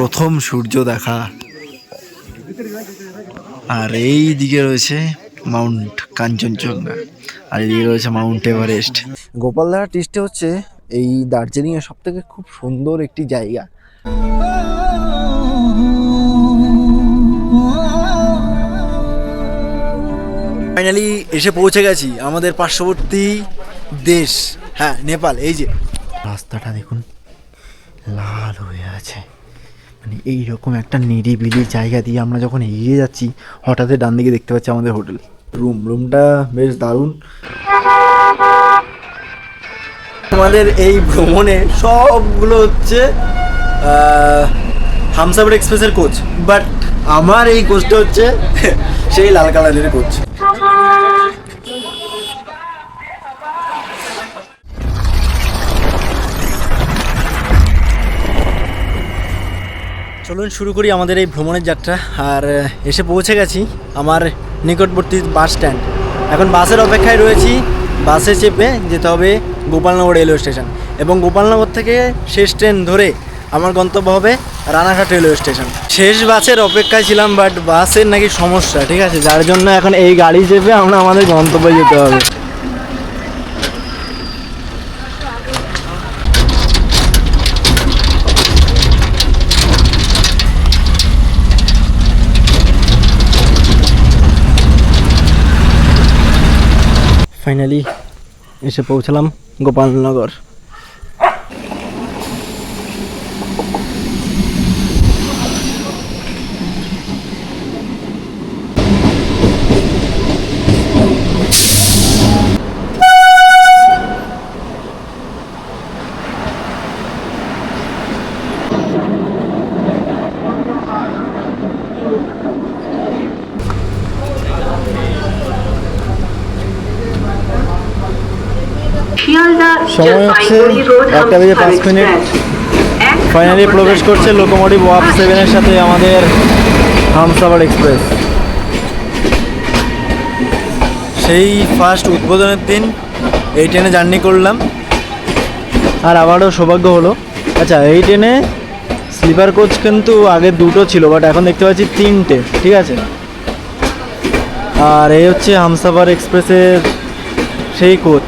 প্রথম সূর্য দেখা। আর এই দিকে রয়েছে মাউন্ট কাঞ্চনজঙ্ঘা, আর এদিকে রয়েছে মাউন্ট এভারেস্ট। গোপালধারা টি স্টে হচ্ছে এই দার্জিলিংয়ের সব থেকে খুব সুন্দর একটি জায়গা। ফাইনালি এসে পৌঁছে গেছি আমাদের পার্শ্ববর্তী দেশ, হ্যাঁ নেপাল। এই যে রাস্তাটা দেখুন লাল হয়ে আছে, মানে এইরকম একটা নিরিবিলি জায়গা দিয়ে আমরা যখন এগিয়ে যাচ্ছি হঠাৎ ডান দিকে দেখতে পাচ্ছি আমাদের হোটেল রুমটা বেশ দারুণ। আমাদের এই ভ্রমণে সবগুলো হচ্ছে হামসাফার এক্সপ্রেসের কোচ, বাট আমার এই কোচটা হচ্ছে সেই লাল কালারের কোচ। চলুন শুরু করি আমাদের এই ভ্রমণের যাত্রা। আর এসে পৌঁছে গেছি আমার নিকটবর্তী বাস স্ট্যান্ড। এখন বাসের অপেক্ষায় রয়েছি, বাসে চেপে যেতে হবে গোপালনগর রেলওয়ে স্টেশন, এবং গোপালনগর থেকে শেষ ট্রেন ধরে আমার গন্তব্য হবে রানাঘাট রেলওয়ে স্টেশন। শেষ বাসের অপেক্ষায় ছিলাম, বাট বাসের নাকি সমস্যা, ঠিক আছে, যার জন্য এখন এই গাড়ি চেপে আমরা আমাদের গন্তব্যে যেতে হবে। ফাইনালি এসে পৌঁছালাম গোপালনগর। সময় হচ্ছে 1:05। ফাইনালি প্রবেশ করছে লোকোমোটিভ ওয়াপ 7-এর সাথে আমাদের হামসাফার এক্সপ্রেস। সেই ফার্স্ট উদ্বোধনের দিন এই ট্রেনে জার্নি করলাম, আর আবারও সৌভাগ্য হলো। আচ্ছা, এই ট্রেনে স্লিপার কোচ কিন্তু আগে দুটো ছিল, বাট এখন দেখতে পাচ্ছি 3টে, ঠিক আছে। আর এই হচ্ছে হামসাফার এক্সপ্রেসের সেই কোচ,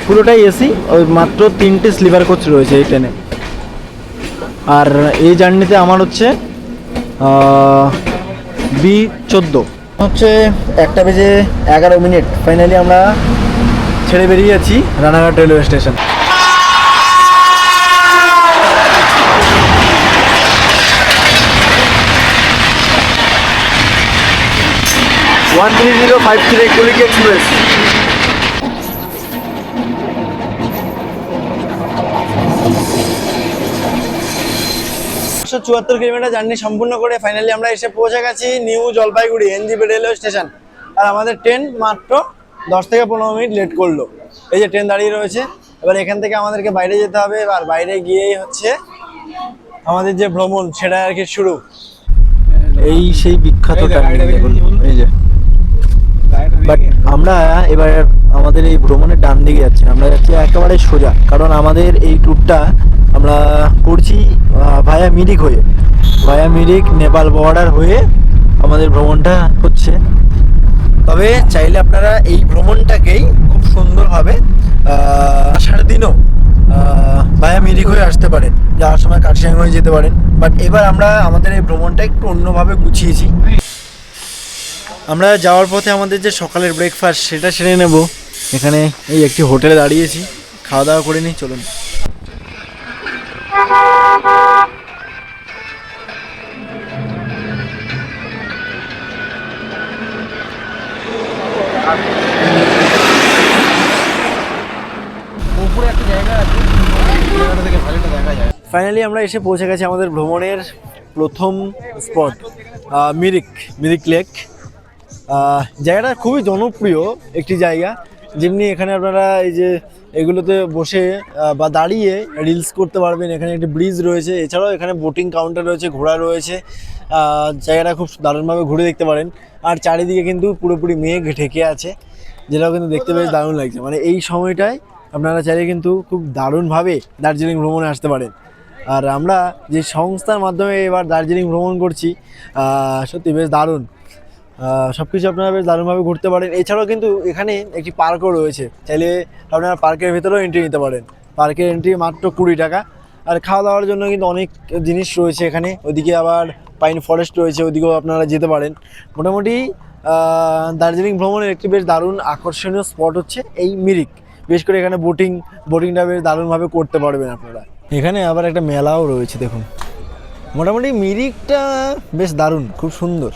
পুরোটাই এসি, ওই মাত্র 3টে স্লিপার কোচ রয়েছে এই ট্রেনে। আর এই জার্নিতে আমার হচ্ছে B14 হচ্ছে 1:11। ফাইনালি আমরা ছেড়ে বেরিয়ে যাচ্ছি Ranaghat railway station. Kulik express. 174 kilometre journey সম্পূর্ণ করে ফাইনালি আমরা এসে পৌঁছে গেছি নিউ জলপাইগুড়ি এনজেপি রেলওয়ে স্টেশন। আর আমাদের ট্রেন মাত্র 10 থেকে 15 মিনিট লেট করলো। এই যে ট্রেন দাঁড়িয়ে রয়েছে, এবার এখান থেকে আমাদেরকে বাইরে যেতে হবে। আর বাইরে গিয়েই হচ্ছে আমাদের যে ভ্রমণ সেটা আর কি শুরু। এই সেই বিখ্যাত এই যে, বাট আমরা এবার আমাদের এই ভ্রমণের ডান দিকে যাচ্ছি, আমরা যাচ্ছি একেবারে সোজা, কারণ আমাদের এই ট্যুরটা আমরা করছি ভায়া মিরিক হয়ে, ভায়া মিরিক নেপাল বর্ডার হয়ে আমাদের ভ্রমণটা হচ্ছে। তবে চাইলে আপনারা এই ভ্রমণটাকেই খুব সুন্দরভাবে আষাঢ় দিনও ভায়া মিরিক হয়ে আসতে পারেন, যাওয়ার সময় কার্শিয়াং হয়ে যেতে পারেন। বাট এবার আমরা আমাদের এই ভ্রমণটা একটু অন্যভাবে গুছিয়েছি। আমরা যাওয়ার পথে আমাদের যে সকালের ব্রেকফাস্ট সেটা সেরে নেব। এখানে এই একটি হোটেলে দাঁড়িয়েছি, খাওয়া দাওয়া করে নিই, চলুন। ফাইনালি আমরা এসে পৌঁছে গেছি আমাদের ভ্রমণের প্রথম স্পট, মিরিক লেক। জায়গাটা খুবই জনপ্রিয় একটি জায়গা, যেমনি এখানে আপনারা এই যে এগুলোতে বসে বা দাঁড়িয়ে রিলস করতে পারবেন। এখানে একটি ব্রিজ রয়েছে, এছাড়াও এখানে বোটিং কাউন্টার রয়েছে, ঘোড়া রয়েছে। জায়গাটা খুব দারুণভাবে ঘুরে দেখতে পারেন। আর চারিদিকে কিন্তু পুরোপুরি মেঘ ঢেকে আছে, যেটাও কিন্তু দেখতে বেশ দারুণ লাগছে। মানে এই সময়টায় আপনারা চাইলে কিন্তু খুব দারুণভাবে দার্জিলিং ভ্রমণে আসতে পারেন। আর আমরা যে সংস্থার মাধ্যমে এবার দার্জিলিং ভ্রমণ করছি, সত্যি বেশ দারুণ। সব কিছু আপনারা বেশ দারুণভাবে ঘুরতে পারেন। এছাড়াও কিন্তু এখানে একটি পার্কও রয়েছে, চাইলে আপনারা পার্কের ভেতরেও এন্ট্রি নিতে পারেন। পার্কের এন্ট্রি মাত্র 20 টাকা। আর খাওয়া দাওয়ার জন্য কিন্তু অনেক জিনিস রয়েছে এখানে। ওদিকে আবার পাইন ফরেস্ট রয়েছে, ওদিকেও আপনারা যেতে পারেন। মোটামুটি দার্জিলিং ভ্রমণের একটি বেশ দারুণ আকর্ষণীয় স্পট হচ্ছে এই মিরিক। বিশেষ করে এখানে বোটিংটা বেশ দারুণভাবে করতে পারবেন আপনারা। এখানে আবার একটা মেলাও রয়েছে দেখুন। মোটামুটি মিরিকটা বেশ দারুণ, খুব সুন্দর।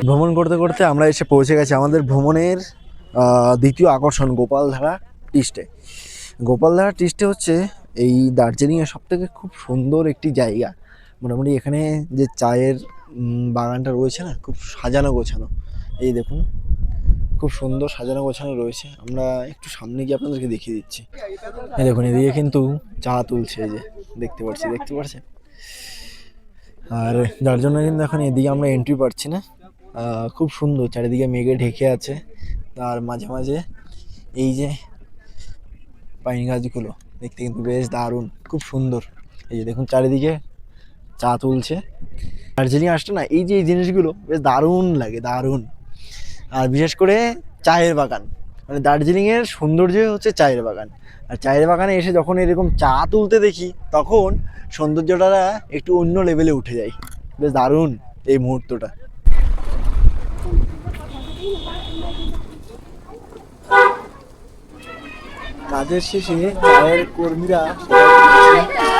ভ্রমণ করতে করতে আমরা এসে পৌঁছে গেছি আমাদের ভ্রমণের দ্বিতীয় আকর্ষণ গোপালধারা টি স্টে। গোপালধারা টি স্টে হচ্ছে এই দার্জিলিংয়ের সবথেকে খুব সুন্দর একটি জায়গা। মোটামুটি এখানে যে চায়ের বাগানটা রয়েছে না, খুব সাজানো গোছানো। এই দেখুন, খুব সুন্দর সাজানো গোছানো রয়েছে। আমরা একটু সামনে গিয়ে আপনাদেরকে দেখিয়ে দিচ্ছি। এই দেখুন, এদিকে কিন্তু চা তুলছে, এই যে দেখতে পাচ্ছেন। আর যার জন্য কিন্তু এখন এদিকে আমরা এন্ট্রি পাচ্ছি না। খুব সুন্দর, চারিদিকে মেঘে ঢেকে আছে। তার মাঝে মাঝে এই যে পাইন গাছগুলো দেখতে কিন্তু বেশ দারুণ, খুব সুন্দর। এই যে দেখুন চারিদিকে চা তুলছে। দার্জিলিং আসতে না এই যে এই জিনিসগুলো বেশ দারুণ লাগে, দারুণ। আর বিশেষ করে চায়ের বাগান, মানে দার্জিলিংয়ের সৌন্দর্য হচ্ছে চায়ের বাগান। আর চায়ের বাগানে এসে যখন এরকম চা তুলতে দেখি, তখন সৌন্দর্যটা একটু অন্য লেভেলে উঠে যায়। বেশ দারুণ এই মুহূর্তটা। কাজের শেষে চায়ের কর্মীরা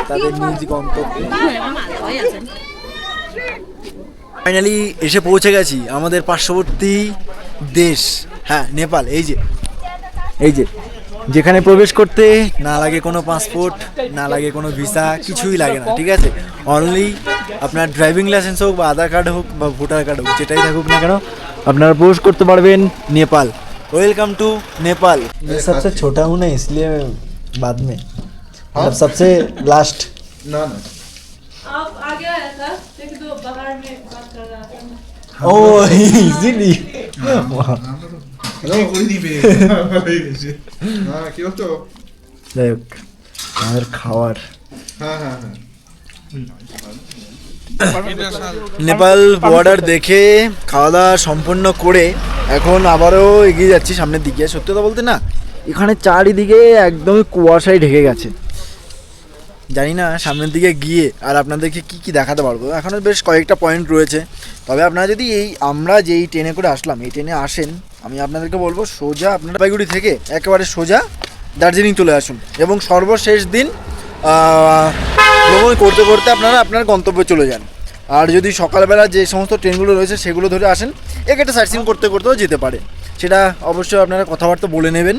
তাদের নিজ গন্তব্যে ফাইনালি এসে পৌঁছে গেছি আমাদের পার্শ্ববর্তী দেশ, হ্যাঁ নেপাল। এই যে যেখানে প্রবেশ করতে না লাগে কোনো পাসপোর্ট, না লাগে কোনো ভিসা, কিছুই লাগে না, ঠিক আছে। অনলি আপনার ড্রাইভিং লাইসেন্স হোক বা আধার কার্ড হোক বা ভোটার কার্ড হোক, যেটাই থাকুক না কেন, আপনারা প্রবেশ করতে পারবেন नेपाल। Welcome to Nepal. ये सबसे छोटा हूँ ना, इसलिए बाद में मतलब सबसे लास्ट। ना आप आगे आया था, एक दो बाहर में बात कर रहा था। ओ इजीली হ্যালো কই দিবে হ্যাঁ কি হতো দেখ আর খাওয়ার। হ্যাঁ হ্যাঁ হ্যাঁ নেপাল বর্ডার দেখে খাওয়া দাওয়া সম্পন্ন করে এখন আবারও এগিয়ে যাচ্ছি সামনের দিকে। সত্যি কথা বলতে না, এখানে চারিদিকে একদমই কুয়াশায় ঢেকে গেছে। জানি না সামনের দিকে গিয়ে আর আপনাদেরকে কি কি দেখাতে পারবো। এখনও বেশ কয়েকটা পয়েন্ট রয়েছে। তবে আপনারা যদি আমরা যেই ট্রেনে করে আসলাম, এই ট্রেনে আসেন, আমি আপনাদেরকে বলবো সোজা আপনারা জলপাইগুড়ি থেকে একেবারে সোজা দার্জিলিং চলে আসুন এবং সর্বশেষ দিন ভ্রমণ করতে করতে আপনারা আপনার গন্তব্যে চলে যান। আর যদি সকালবেলা যে সমস্ত ট্রেনগুলো রয়েছে সেগুলো ধরে আসেন, একটা সাইট সিইং করতে করতেও যেতে পারে। সেটা অবশ্যই আপনারা কথাবার্তা বলে নেবেন।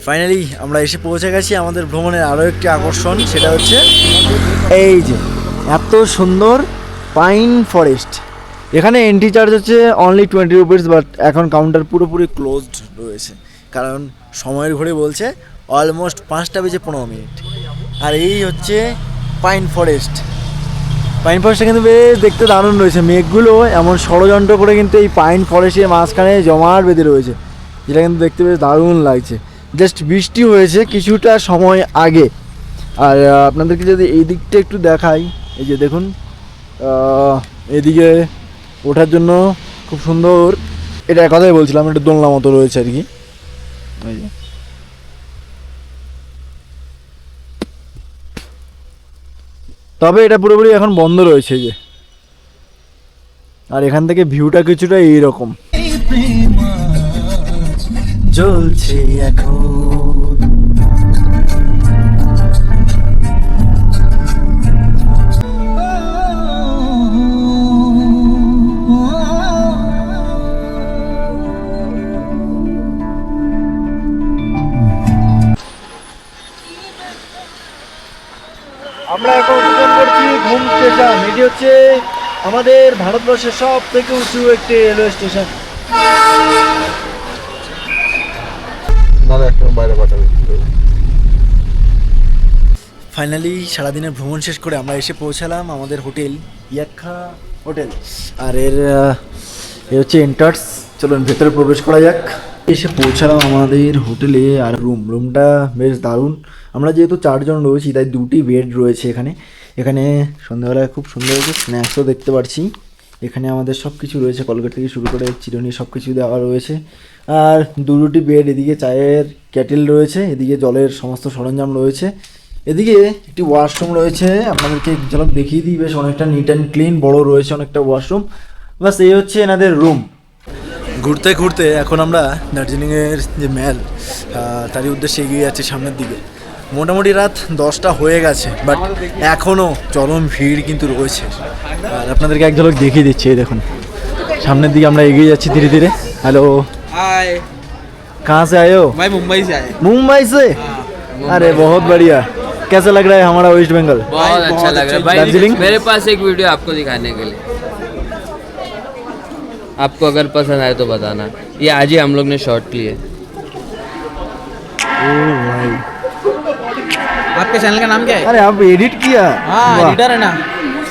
ফাইনালি আমরা এসে পৌঁছে গেছি আমাদের ভ্রমণের আরও একটি আকর্ষণ, সেটা হচ্ছে এই যে এত সুন্দর পাইন ফরেস্ট। এখানে এন্ট্রি চার্জ হচ্ছে অনলি 20 রুপিস, বাট এখন কাউন্টার পুরোপুরি ক্লোজড রয়েছে, কারণ সময়ের ঘড়ি বলছে অলমোস্ট 5টা বেজে 15 মিনিট। আর এই হচ্ছে পাইন ফরেস্ট। পাইন ফরেস্টটা কিন্তু বেশ দেখতে দারুণ রয়েছে। মেঘগুলো এমন ষড়যন্ত্র করে কিন্তু এই পাইন ফরেস্টের মাঝখানে জমাট বেঁধে রয়েছে, যেটা কিন্তু দেখতে বেশ দারুণ লাগছে। জাস্ট বৃষ্টি হয়েছে কিছুটা সময় আগে। আর আপনাদেরকে যদি এই দিকটা একটু দেখাই, এই যে দেখুন এদিকে ওঠার জন্য খুব সুন্দর, এটা কথাই বলছিলাম, একটা দোলনা মতো রয়েছে আর কি। এই যে তবে এটা পুরোপুরি এখন বন্ধ রয়েছে। এই যে আর এখান থেকে ভিউটা কিছুটা এইরকম জ্বলছে এখন। আমরা এখন উপভোগ করছি ঘুম স্টেশন। এটি হচ্ছে আমাদের ভারতবর্ষের সব থেকে উঁচু একটি রেলওয়ে স্টেশন। দাদা একটু বাইরে পাঠাবে। ফাইনালি সারাদিনের ভ্রমণ শেষ করে আমরা এসে পৌঁছালাম আমাদের হোটেল ইয়াক্ষা হোটেল। আর এ হচ্ছে এন্টার্স। চলুন ভেতরে প্রবেশ করা যাক। এসে পৌঁছালাম আমাদের হোটেলে। আর রুমটা বেশ দারুণ। আমরা যেহেতু 4 জন রয়েছি তাই 2টি বেড রয়েছে এখানে। এখানে সন্ধ্যাবেলায় খুব সুন্দর স্ন্যাক্সও দেখতে পাচ্ছি। এখানে আমাদের সব কিছু রয়েছে, কলগেট থেকে শুরু করে চিরুনি সব কিছু দেওয়া রয়েছে। আর দুটি বেড, এদিকে চায়ের ক্যাটেল রয়েছে, এদিকে জলের সমস্ত সরঞ্জাম রয়েছে, এদিকে একটি ওয়াশরুম রয়েছে। আপনাদেরকে ঝলক দেখিয়ে দিই, বেশ অনেকটা নিট অ্যান্ড ক্লিন, বড় রয়েছে অনেকটা ওয়াশরুম। বাস এই হচ্ছে এনাদের রুম। ঘুরতে ঘুরতে এখন আমরা দার্জিলিংয়ের যে ম্যাল তারই উদ্দেশ্যে এগিয়ে যাচ্ছি সামনের দিকে। মোটামুটি রাত 10টা হয়ে গেছে, বাট এখনও চরম ভিড় কিন্তু রয়েছে। আর আপনাদেরকে এক ঝলক দেখিয়ে দিচ্ছি, এই দেখুন সামনের দিকে আমরা এগিয়ে যাচ্ছি ধীরে ধীরে। हेलो हाय कहाँ से आए हो? मैं मुंबई से आया मुंबई से? अरे बहुत बढ़िया। कैसा लग रहा है हमारा वेस्ट बंगाल? बहुत अच्छा लग रहा है भाई। दार्जिलिंग? मेरे पास एक वीडियो आपको दिखाने के लिए, आपको अगर पसंद आए तो बताना। ये आज ही हम लोग ने शॉट लिए। ओ भाई, आपके चैनल का नाम क्या है? अरे आप एडिट किया? हाँ वाह, एडिटर है ना।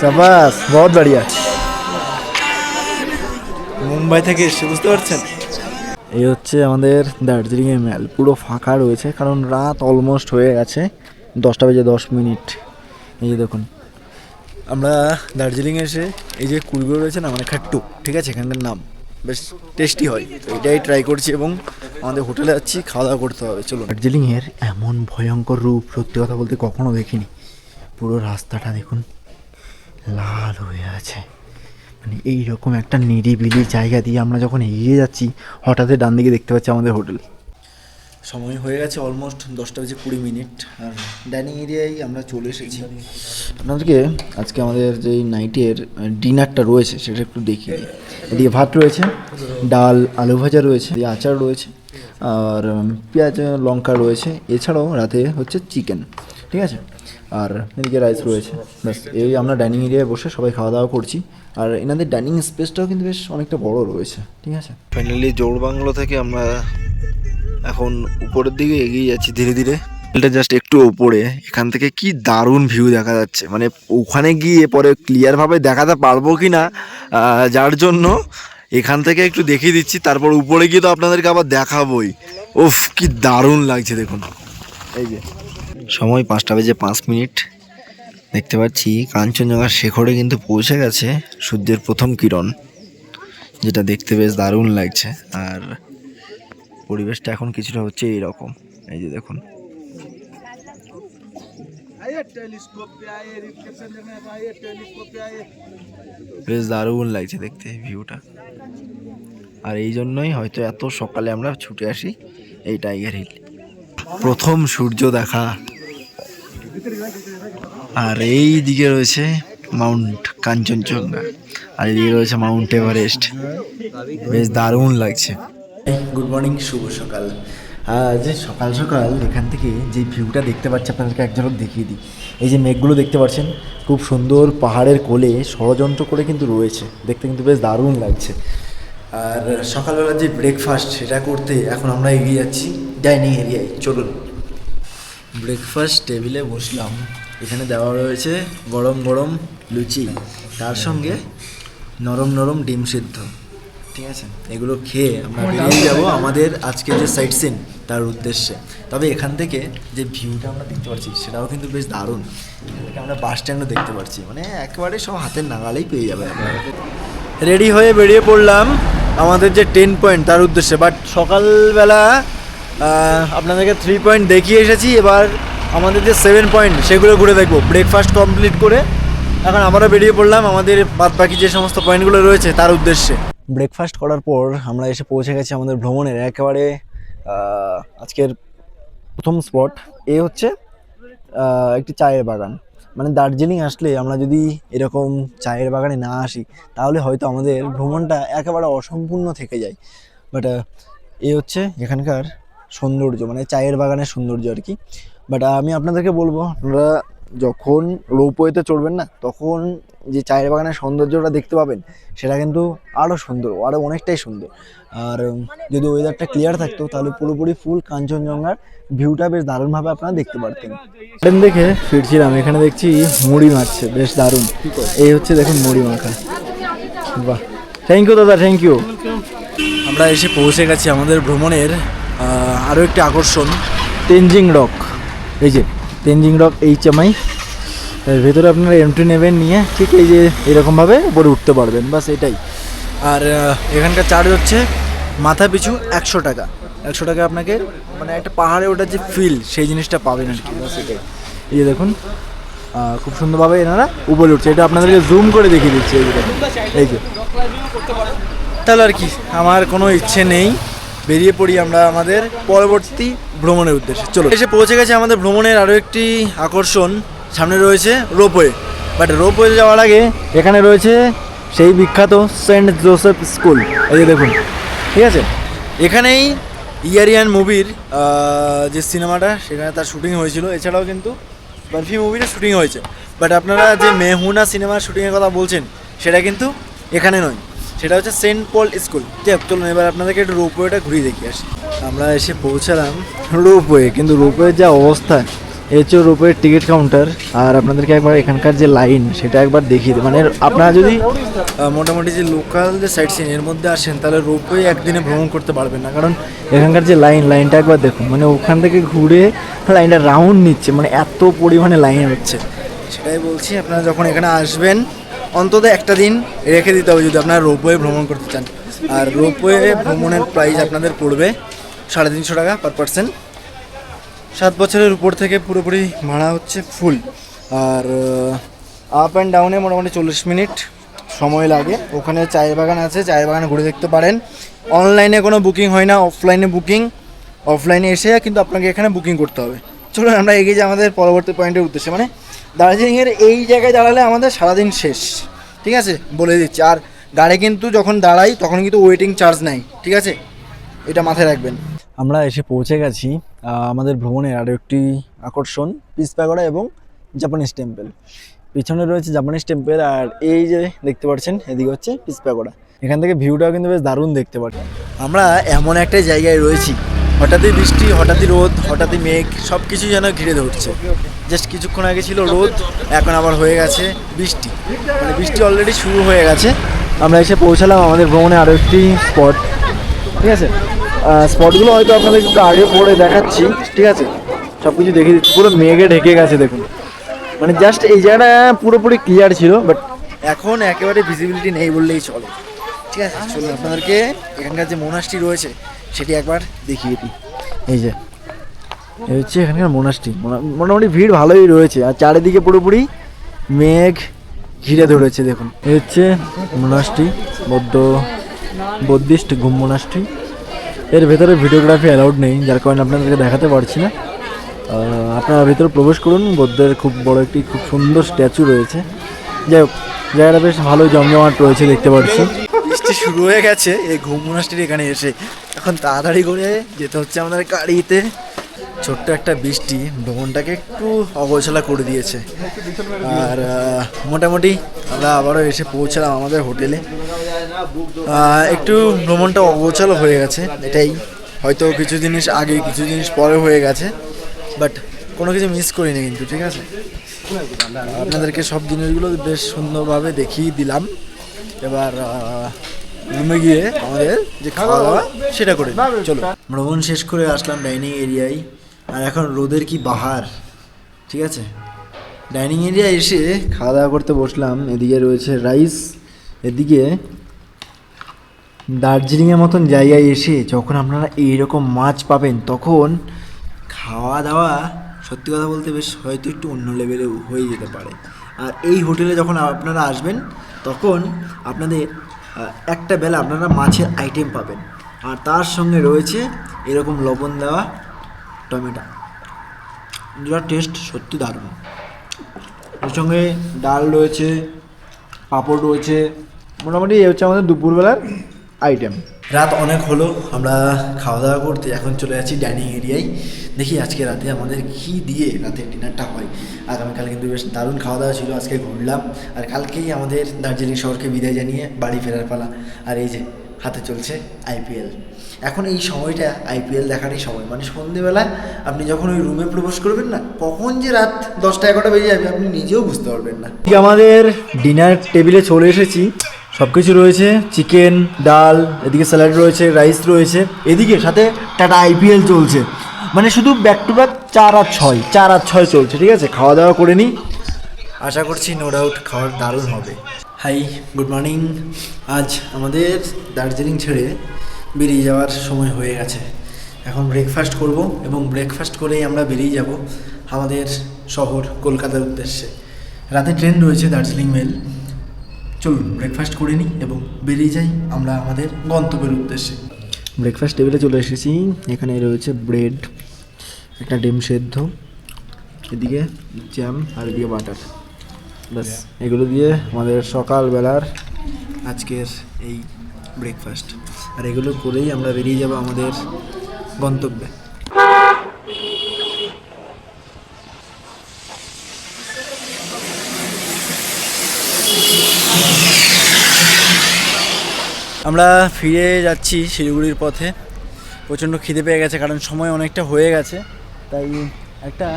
शाबाश, बहुत बढ़िया। মুম্বাই থেকে এসে, বুঝতে পারছেন? এই হচ্ছে আমাদের দার্জিলিংয়ের ম্যাল। পুরো ফাঁকা রয়েছে কারণ রাত অলমোস্ট হয়ে গেছে, 10টা বেজে 10 মিনিট। এই যে দেখুন, আমরা দার্জিলিংয়ে এসে এই যে কুলগুলো রয়েছে না, মানে খাট্টু, ঠিক আছে, এখানকার নাম বেশ টেস্টি হয়, তো এটাই ট্রাই করছি এবং আমাদের হোটেলে যাচ্ছি, খাওয়া দাওয়া করতে হবে। চলো। দার্জিলিংয়ের এমন ভয়ঙ্কর রূপ সত্যি কথা বলতে কখনো দেখিনি। পুরো রাস্তাটা দেখুন লাল হয়ে আছে। মানে এইরকম একটা নিরিবিলি জায়গা দিয়ে আমরা যখন এগিয়ে যাচ্ছি, হঠাৎ ডান দিকে দেখতে পাচ্ছি আমাদের হোটেল। সময় হয়ে গেছে অলমোস্ট 10টা বেজে 20 মিনিট। আর ডাইনিং এরিয়ায় আমরা চলে এসেছি। আপনাদেরকে আজকে আমাদের যে নাইটের ডিনারটা রয়েছে সেটা একটু দেখিয়ে দিই। এদিকে ভাত রয়েছে, ডাল, আলু ভাজা রয়েছে, এদিকে আচার রয়েছে, আর পেঁয়াজ লঙ্কা রয়েছে। এছাড়াও রাতে হচ্ছে চিকেন, ঠিক আছে, আর এদিকে রাইস রয়েছে। ব্যাস, এই আমরা ডাইনিং এরিয়ায় বসে সবাই খাওয়া দাওয়া করছি। আর এনাদের ডাইনিং স্পেসটাও কিন্তু বেশ অনেকটা বড় রয়েছে, ঠিক আছে। ফাইনালি জোড়বাংলো থেকে আমরা এখন উপরের দিকে এগিয়ে যাচ্ছি ধীরে ধীরে। এটা জাস্ট একটু ওপরে, এখান থেকে কি দারুণ ভিউ দেখা যাচ্ছে। মানে ওখানে গিয়ে পরে ক্লিয়ারভাবে দেখাতে পারবো কি না, যার জন্য এখান থেকে একটু দেখিয়ে দিচ্ছি, তারপর উপরে গিয়ে তো আপনাদেরকে আবার দেখাবোই। উফ, কি দারুণ লাগছে দেখুন। এই যে সময় 5টা বেজে 5 মিনিট। দেখতে পাচ্ছি কাঞ্চনজঙ্ঘার শেখরে কিন্তু পৌঁছে গেছে সূর্যের প্রথম কিরণ, যেটা দেখতে বেশ দারুণ লাগছে। আর পরিবেশটা এখন কিছুটা হচ্ছে এইরকম, এই যে দেখুন। বেশ দারুণ লাগছে দেখতে ভিউটা। আর এই জন্যই হয়তো এত সকালে আমরা ছুটে আসি এই টাইগার হিল। প্রথম সূর্য দেখা। আর এই দিকে রয়েছে মাউন্ট কাঞ্চনজঙ্ঘা, আর এদিকে রয়েছে মাউন্ট এভারেস্ট। বেশ দারুণ লাগছে। গুড মর্নিং, শুভ সকাল। আজ সকাল সকাল এখান থেকে যে ভিউটা দেখতে পাচ্ছি আপনাদেরকে এক ঝলক দেখিয়ে দিই। এই যে মেঘগুলো দেখতে পাচ্ছেন, খুব সুন্দর পাহাড়ের কোলে ষড়যন্ত্র করে কিন্তু রয়েছে, দেখতে কিন্তু বেশ দারুণ লাগছে। আর সকালবেলা যে ব্রেকফাস্ট সেটা করতে এখন আমরা এগিয়ে যাচ্ছি ডাইনিং এরিয়ায়। চলুন। ব্রেকফাস্ট টেবিলে বসলাম। এখানে দেওয়া রয়েছে গরম গরম লুচি, তার সঙ্গে নরম নরম ডিম সিদ্ধ, ঠিক আছে। এগুলো খেয়ে আমরা বেরিয়ে যাবো আমাদের আজকে যে সাইট সিন তার উদ্দেশ্যে। তবে এখান থেকে যে ভিউটা আমরা দেখতে পাচ্ছি সেটাও কিন্তু বেশ দারুণ। এখান থেকে আমরা বাস স্ট্যান্ডও দেখতে পাচ্ছি, মানে একেবারে সব হাতের নাগালেই পেয়ে যাবে আপনারা। রেডি হয়ে বেরিয়ে পড়লাম আমাদের যে 10 পয়েন্ট তার উদ্দেশ্যে। বাট সকালবেলা আপনাদেরকে 3 পয়েন্ট দেখিয়ে এসেছি, এবার আমাদের যে 7 পয়েন্ট সেগুলো ঘুরে দেখবো। ব্রেকফাস্ট কমপ্লিট করে এখন আমরা বেরিয়ে পড়লাম আমাদের বাদ বাকি যে সমস্ত পয়েন্টগুলো রয়েছে তার উদ্দেশ্যে। ব্রেকফাস্ট করার পর আমরা এসে পৌঁছে গেছি আমাদের ভ্রমণের একেবারে আজকের প্রথম স্পট। এ হচ্ছে একটি চায়ের বাগান। মানে দার্জিলিং আসলে আমরা যদি এরকম চায়ের বাগানে না আসি তাহলে হয়তো আমাদের ভ্রমণটা একেবারে অসম্পূর্ণ থেকে যায়। বাট এ হচ্ছে এখানকার সৌন্দর্য, মানে চায়ের বাগানের সৌন্দর্য আর কি। বাট আমি আপনাদেরকে বলবো আপনারা যখন রোপওয়েতে চড়বেন না, তখন যে চায়ের বাগানের সৌন্দর্যটা দেখতে পাবেন সেটা কিন্তু আরও সুন্দর, আরও অনেকটাই সুন্দর। আর যদি ওয়েদারটা ক্লিয়ার থাকতো তাহলে পুরোপুরি ফুল কাঞ্চনজঙ্ঘার ভিউটা বেশ দারুণভাবে আপনারা দেখতে পারতেন। ট্রেন দেখে ফিরছিলাম, এখানে দেখছি মুড়ি মাখছে, বেশ দারুণ। এই হচ্ছে দেখুন মুড়ি মাখা, বাহ, থ্যাংক ইউ দাদা, থ্যাংক ইউ। আমরা এসে পৌঁছে গেছি আমাদের ভ্রমণের আরও একটি আকর্ষণ, তেনজিং রক। এই যে তেনজিং রক HMI, এর ভেতরে আপনারা এন্ট্রি নেবেন, নিয়ে ঠিক এই যে এরকমভাবে উপরে উঠতে পারবেন, বাস এটাই। আর এখানকার চার্জ হচ্ছে মাথা পিছু 100 টাকা। 100 টাকা আপনাকে মানে একটা পাহাড়ে ওঠার যে ফিল সেই জিনিসটা পাবেন আর কি, বাস এটাই। এই যে দেখুন খুব সুন্দরভাবে এনারা উপরে উঠছে, এটা আপনাদেরকে জুম করে দেখিয়ে দিচ্ছি। এই যে দেখুন, এই যে। তাহলে আর কি, আমার কোনো ইচ্ছে নেই, বেরিয়ে পড়ি আমরা আমাদের পরবর্তী ভ্রমণের উদ্দেশ্যে। চলো, এসে পৌঁছে গেছে আমাদের ভ্রমণের আরও একটি আকর্ষণ, সামনে রয়েছে রোপওয়ে। বাট রোপওয়ে যাওয়ার আগে এখানে রয়েছে সেই বিখ্যাত সেন্ট জোসেফ স্কুল। এই যে দেখুন, ঠিক আছে, এখানেই ইয়ারিয়ান মুভির যে সিনেমাটা সেখানে তার শুটিং হয়েছিল। এছাড়াও কিন্তু বার্ফি মুভিরও শুটিং হয়েছে। বাট আপনারা যে মেহুনা সিনেমার শুটিংয়ের কথা বলছেন সেটা কিন্তু এখানে নয়, সেটা হচ্ছে সেন্ট পল স্কুল। যাক, চলুন এবার আপনাদেরকে একটু রোপওয়েটা ঘুরিয়ে দেখিয়ে আসি। আমরা এসে পৌঁছালাম রোপওয়ে, কিন্তু রোপওয়ের যা অবস্থা, এই হচ্ছে রোপওয়ের টিকিট কাউন্টার। আর আপনাদেরকে একবার এখানকার যে লাইন সেটা একবার দেখিয়ে দিই। মানে আপনারা যদি মোটামুটি যে লোকাল যে সাইট সিন এর মধ্যে আসেন তাহলে রোপওয়ে একদিনে ভ্রমণ করতে পারবেন না, কারণ এখানকার যে লাইনটা একবার দেখুন। মানে ওখান থেকে ঘুরে লাইনটা রাউন্ড নিচ্ছে, মানে এত পরিমাণে লাইন হচ্ছে। সেটাই বলছি, আপনারা যখন এখানে আসবেন অন্তত একটা দিন রেখে দিতে হবে যদি আপনারা রোপওয়ে ভ্রমণ করতে চান। আর রোপওয়ে ভ্রমণের প্রাইস আপনাদের পড়বে 350 টাকা পার পার্সন। 7 বছরের উপর থেকে পুরোপুরি ভাড়া হচ্ছে ফুল। আর আপ অ্যান্ড ডাউনে মোটামুটি 40 মিনিট সময় লাগে। ওখানে চায়ের বাগান আছে, চায়ের বাগানে ঘুরে দেখতে পারেন। অনলাইনে কোনো বুকিং হয় না, অফলাইনে বুকিং। অফলাইনে এসে কিন্তু আপনাকে এখানে বুকিং করতে হবে। চলুন আমরা এগিয়ে যাই আমাদের পরবর্তী পয়েন্টের উদ্দেশ্যে। মানে দার্জিলিংয়ের এই জায়গায় দাঁড়ালে আমাদের সারাদিন শেষ, ঠিক আছে, বলে দিচ্ছি। আর গাড়ি কিন্তু যখন দাঁড়াই তখন কিন্তু ওয়েটিং চার্জ নেয়, ঠিক আছে, এটা মাথায় রাখবেন। আমরা এসে পৌঁছে গেছি আমাদের ভ্রমণের আরও একটি আকর্ষণ, পিস প্যাগোডা এবং জাপানিজ টেম্পল। পিছনে রয়েছে জাপানিজ টেম্পল, আর এই যে দেখতে পাচ্ছেন এদিকে হচ্ছে পিস প্যাগোডা। এখান থেকে ভিউটাও কিন্তু বেশ দারুণ দেখতে পাচ্ছেন। আমরা এমন একটা জায়গায় রয়েছি, হঠাৎই বৃষ্টি, হঠাৎই রোদ, হঠাৎই মেঘ, সব কিছু যেন ঘিরে ধরছে। জাস্ট কিছুক্ষণ আগে ছিল রোদ, এখন আবার হয়ে গেছে বৃষ্টি, মানে বৃষ্টি অলরেডি শুরু হয়ে গেছে। আমরা এসে পৌঁছালাম আমাদের ভ্রমণে আরও একটি স্পট, ঠিক আছে। স্পটগুলো হয়তো আপনাদের একটু আগে পরে দেখাচ্ছি, ঠিক আছে, সব কিছু দেখিয়ে দিচ্ছি। পুরো মেঘে ঢেকে গেছে দেখুন, মানে জাস্ট এই জায়গাটা পুরোপুরি ক্লিয়ার ছিল, বাট এখন একেবারে ভিজিবিলিটি নেই বললেই চলে, ঠিক আছে। চলুন আপনাদেরকে এখানকার যে মোনাস্ট্রি রয়েছে সেটি একবার দেখিয়ে দিই। এই যে এই হচ্ছে এখানকার মোনাস্ট্রি, মোটামুটি ভিড় ভালোই রয়েছে। আর চারিদিকে পুরোপুরি মেঘ ঘিরে ধরেছে দেখুন। এই হচ্ছে মোনাস্ট্রি, বৌদ্ধিস্ট ঘুম মোনাস্ট্রি। এর ভেতরে ভিডিওগ্রাফি অ্যালাউড নেই, যার কারণে আপনাদেরকে দেখাতে পারছি না। আপনারা ভেতরে প্রবেশ করুন। বৌদ্ধের খুব বড় একটি খুব সুন্দর স্ট্যাচু রয়েছে। যাই হোক, জায়গাটা বেশ ভালোই জমজমাট রয়েছে দেখতে পাচ্ছি। বৃষ্টি শুরু হয়ে গেছে এই ঘুম মোনাস্ট্রির এখানে এসে, এখন তাড়াতাড়ি করে যেতে হচ্ছে আমাদের গাড়িতে। ছোট্ট একটা বৃষ্টি ভ্রমণটাকে একটু অগোছালা করে দিয়েছে। আর মোটামুটি আমরা আবারও এসে পৌঁছালাম আমাদের হোটেলে। একটু ভ্রমণটা অগোছালো হয়ে গেছে, এটাই। হয়তো কিছু জিনিস আগে কিছু জিনিস পরে হয়ে গেছে, বাট কোনো কিছু মিস করিনি কিন্তু, ঠিক আছে। আপনাদেরকে সব জিনিসগুলো বেশ সুন্দরভাবে দেখিয়ে দিলাম। এবার রুমে গিয়ে আমাদের যে খাওয়া দাওয়া সেটা করে চলো। ভ্রমণ শেষ করে আসলাম ডাইনিং এরিয়ায়, আর এখন রোদের কি বাহার, ঠিক আছে। ডাইনিং এরিয়ায় এসে খাওয়া দাওয়া করতে বসলাম। এদিকে রয়েছে রাইস, এদিকে দার্জিলিংয়ের মতন জায়গায় এসে যখন আপনারা এইরকম মাছ পাবেন তখন খাওয়া দাওয়া সত্যি কথা বলতে বেশ হয়তো একটু অন্য লেভেলে হয়ে যেতে পারে। আর এই হোটেলে যখন আপনারা আসবেন তখন আপনাদের একটা বেলা আপনারা মাছের আইটেম পাবেন, আর তার সঙ্গে রয়েছে এরকম লবণ দেওয়া টমেটো, যার টেস্ট সত্যি দারুণ। এর সঙ্গে ডাল রয়েছে, পাঁপড় রয়েছে। মোটামুটি এই হচ্ছে আমাদের দুপুরবেলার আইটেম। রাত অনেক হলো, আমরা খাওয়া দাওয়া করতে এখন চলে যাচ্ছি ডাইনিং এরিয়ায়। দেখি আজকে রাতে আমাদের কী দিয়ে রাতের ডিনারটা হয়। আগামীকাল কিন্তু বেশ দারুণ খাওয়া দাওয়া ছিল, আজকে ঘুরলাম। আর কালকেই আমাদের দার্জিলিং শহরকে বিদায় জানিয়ে বাড়ি ফেরার পালা। আর এই যে হাতে চলছে আইপিএল। এখন এই সময়টা আইপিএল দেখারই সময়, মানে সন্ধেবেলা আপনি যখন ওই রুমে প্রবেশ করবেন না, কখন যে রাত 10টা-11টা বেজে যাবে আপনি নিজেও বুঝতে পারবেন না। ঠিক আমাদের ডিনার টেবিলে চলে এসেছি, সব কিছু রয়েছে, চিকেন, ডাল, এদিকে স্যালাড রয়েছে, রাইস রয়েছে, এদিকে সাথে টাটা আইপিএল চলছে, মানে শুধু ব্যাক টু ব্যাক 4-6 চলছে। ঠিক আছে, খাওয়া দাওয়া করে নিই, আশা করছি নো ডাউট খাওয়ার দারুণ হবে। Hi, good morning. আজ আমাদের দার্জিলিং ছেড়ে বেরিয়ে যাওয়ার সময় হয়ে গেছে। এখন ব্রেকফাস্ট করব এবং ব্রেকফাস্ট করেই আমরা বেরিয়ে যাব আমাদের শহর কলকাতার উদ্দেশ্যে। রাতে ট্রেন রয়েছে দার্জিলিং মেল। চলুন ব্রেকফাস্ট করে নিই এবং বেরিয়ে যাই আমরা আমাদের গন্তব্যের উদ্দেশ্যে। ব্রেকফাস্ট টেবিলে চলে এসেছি, এখানে রয়েছে ব্রেড, একটা ডিম সেদ্ধ, এদিকে জ্যাম আর এদিকে বাটার। ব্যাস এগুলো দিয়ে আমাদের সকালবেলার আজকের এই ব্রেকফাস্ট। আর এগুলো করেই আমরা বেরিয়ে যাব আমাদের গন্তব্যে। আমরা ফিরে যাচ্ছি শিলিগুড়ির পথে। প্রচণ্ড খিদে পেয়ে গেছে, কারণ সময় অনেকটা হয়ে গেছে, তাই একটা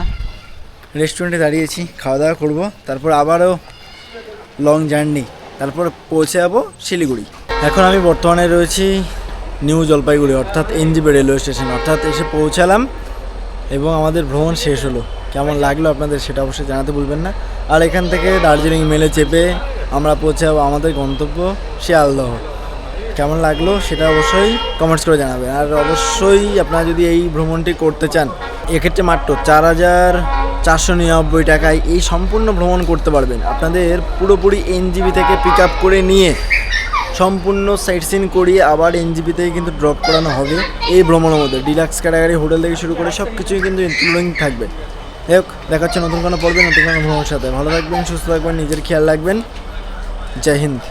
রেস্টুরেন্টে দাঁড়িয়েছি, খাওয়া দাওয়া করবো, তারপর আবারও লং জার্নি, তারপর পৌঁছে যাবো শিলিগুড়ি। এখন আমি বর্তমানে রয়েছি নিউ জলপাইগুড়ি, অর্থাৎ এনজিপি রেলওয়ে স্টেশন, অর্থাৎ এসে পৌঁছালাম এবং আমাদের ভ্রমণ শেষ হলো। কেমন লাগলো আপনাদের সেটা অবশ্যই জানাতে ভুলবেন না। আর এখান থেকে দার্জিলিং মেলে চেপে আমরা পৌঁছে যাবো আমাদের গন্তব্য শিয়ালদহ। কেমন লাগলো সেটা অবশ্যই কমেন্টস করে জানাবেন। আর অবশ্যই আপনারা যদি এই ভ্রমণটি করতে চান, এক্ষেত্রে মাত্র 4,499 টাকায় এই সম্পূর্ণ ভ্রমণ করতে পারবেন। আপনাদের পুরোপুরি এনজিপি থেকে পিক আপ করে নিয়ে সম্পূর্ণ সাইট সিন করিয়ে আবার এনজিপি থেকে কিন্তু ড্রপ করানো হবে। এই ভ্রমণের মধ্যে ডিলাক্স ক্যাটাগরি, হোটেল থেকে শুরু করে সব কিছুই কিন্তু ইনক্লুডিং থাকবে। দেখা হচ্ছে নতুন কোনো পর্বে নতুন কোনো ভ্রমণের সাথে। ভালো থাকবেন, সুস্থ থাকবেন, নিজের খেয়াল রাখবেন। জয় হিন্দ।